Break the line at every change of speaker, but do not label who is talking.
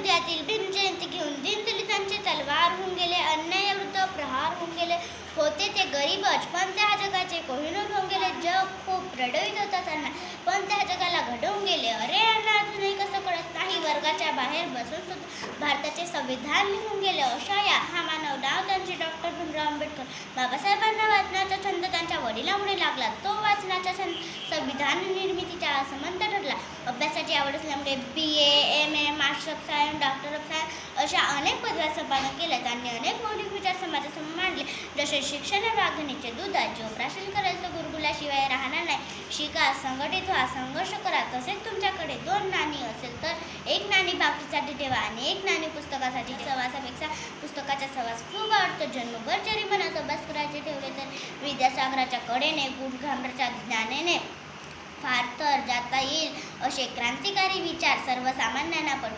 अयोध्यातील भीम जयंती घेऊन दीनदलितांचे तलवार होऊन गेले, अन्यायाविरुद्ध प्रहार होऊन गेले होते ते गरीबच, पण त्या जगाचे कोहिनूर होऊन गेले. जग खूप रडवीत होता त्यांना, पण त्या जगाला घडवून गेले. अरे यांना अजूनही कसं कळत नाही, वर्गाच्या बाहेर बसून सुद्धा भारताचे संविधान लिहून गेले. अशा हा मानव नाव त्यांचे डॉक्टर भीमराव आंबेडकर. बाबासाहेबांना वाचनाचा छंद त्यांच्या वडिलांमुळे लागला. तो वाचनाचा छंद संविधान निर्मितीचा संबंध ठरला. अभ्यासाची आवड असल्यामुळे BA, MA, master of science, doctor of science अशा अनेक पदव्या संपादन केल्या. त्यांनी अनेक मौलिक विचार समाजासमोर मांडले, जसे शिक्षण हे वाघिणीचे दूध आहे, जे प्राशन करेल तो गुरुकुलाशिवाय राहणार नाही. शिका, संघटित व्हा, संघर्ष करा. तसेच तुमच्याकडे 2 नाणी असेल तर एक नाणी बाकीसाठी ठेवा आणि एक नाणी पुस्तकासाठी. सहवासापेक्षा पुस्तकाचा सहवास खूप आवडतो. जन्मभर जरी मनात अभ्यास करायचे ठेवले तर विद्यासागराच्या कडेने, गुढघाबराच्या ज्ञानेने फार तर जाता येईल. असे क्रांतिकारी विचार सर्वसामान्यांना